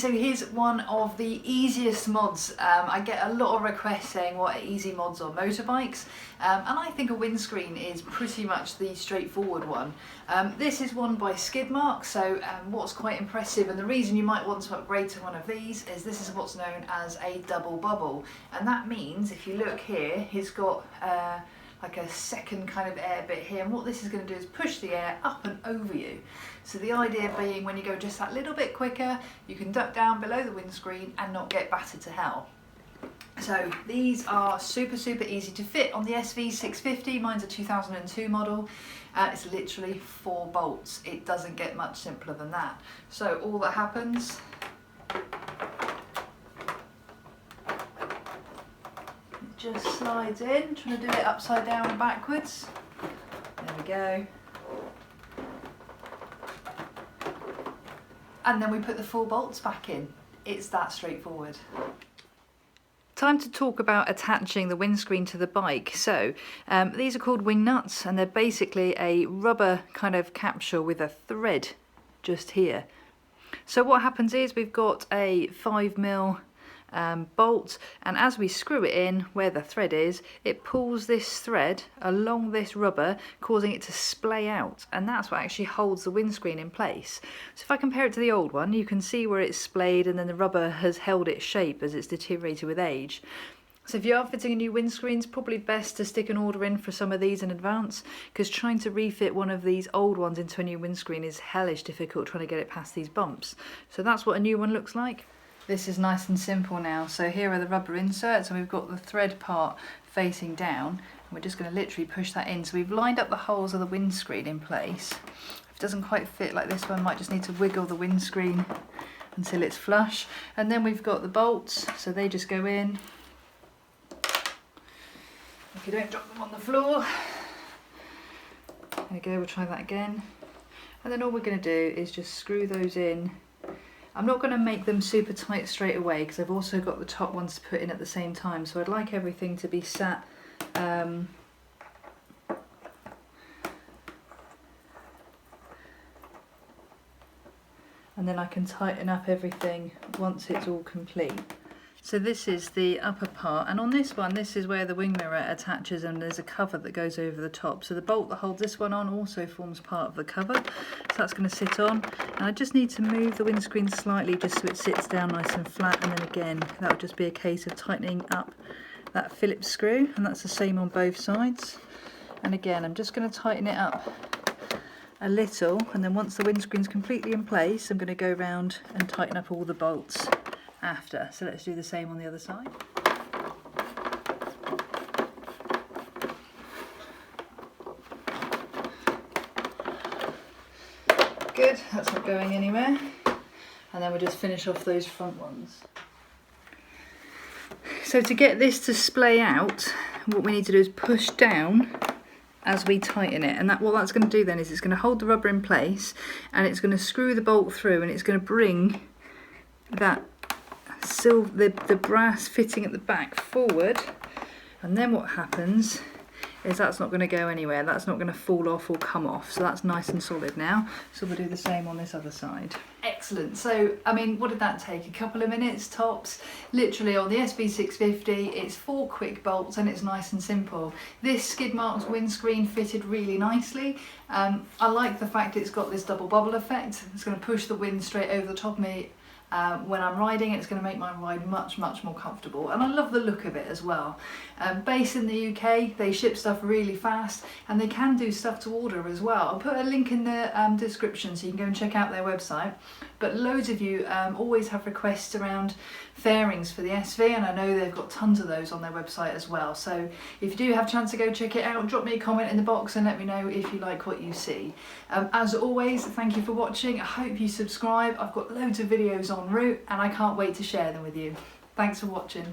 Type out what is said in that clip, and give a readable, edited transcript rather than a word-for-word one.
so here's one of the easiest mods. I get a lot of requests saying what are easy mods on motorbikes, and I think a windscreen is pretty much the straightforward one. This is one by Skidmarx, so what's quite impressive, and the reason you might want to upgrade to one of these, is this is what's known as a double bubble, and that means if you look here, he's got like a second kind of air bit here, and what this is going to do is push the air up and over you. So the idea being when you go just that little bit quicker, you can duck down below the windscreen and not get battered to hell. So these are super easy to fit on the SV650, mine's a 2002 model. It's literally 4 bolts, it doesn't get much simpler than that. So all that happens, just slides in, trying to do it upside down and backwards. There we go. And then we put the 4 bolts back in. It's that straightforward. Time to talk about attaching the windscreen to the bike. So these are called wing nuts, and they're basically a rubber kind of capsule with a thread just here. So what happens is we've got a 5mm bolt, and as we screw it in where the thread is, it pulls this thread along this rubber, causing it to splay out, and that's what actually holds the windscreen in place. So if I compare it to the old one, you can see where it's splayed and then the rubber has held its shape as it's deteriorated with age. So if you are fitting a new windscreen, it's probably best to stick an order in for some of these in advance, because trying to refit one of these old ones into a new windscreen is hellish difficult, trying to get it past these bumps. So that's what a new one looks like. This is nice and simple now. So here are the rubber inserts, and we've got the thread part facing down, and we're just going to literally push that in. So we've lined up the holes of the windscreen in place. If it doesn't quite fit like this one, might just need to wiggle the windscreen until it's flush. And then we've got the bolts, so they just go in. If you don't drop them on the floor. There we go, we'll try that again. And then all we're going to do is just screw those in. I'm not going to make them super tight straight away, because I've also got the top ones to put in at the same time, so I'd like everything to be sat and then I can tighten up everything once it's all complete. So this is the upper part, and on this one, this is where the wing mirror attaches, and there's a cover that goes over the top. So the bolt that holds this one on also forms part of the cover. So that's going to sit on, and I just need to move the windscreen slightly just so it sits down nice and flat, and then again, that would just be a case of tightening up that Phillips screw, and that's the same on both sides. And again, I'm just going to tighten it up a little, and then once the windscreen's completely in place, I'm going to go around and tighten up all the bolts after. So let's do the same on the other side. Good, that's not going anywhere. And then we'll just finish off those front ones. So to get this to splay out, what we need to do is push down as we tighten it, and what that's going to do then is it's going to hold the rubber in place, and it's going to screw the bolt through, and it's going to bring that the brass fitting at the back forward, and then what happens is that's not going to go anywhere, that's not going to fall off or come off, so that's nice and solid now. So we'll do the same on this other side. Excellent. So I mean, what did that take? A couple of minutes tops. Literally on the SV650, it's 4 quick bolts and it's nice and simple. This Skidmarx windscreen fitted really nicely. I like the fact it's got this double bubble effect. It's going to push the wind straight over the top of me when I'm riding, and it's going to make my ride much more comfortable, and I love the look of it as well. Based in the UK, they ship stuff really fast, and they can do stuff to order as well. I'll put a link in the description so you can go and check out their website. But loads of you always have requests around fairings for the SV, and I know they've got tons of those on their website as well. So if you do have a chance to go check it out, drop me a comment in the box and let me know if you like what you see. As always, thank you for watching. I hope you subscribe. I've got loads of videos en route and I can't wait to share them with you. Thanks for watching.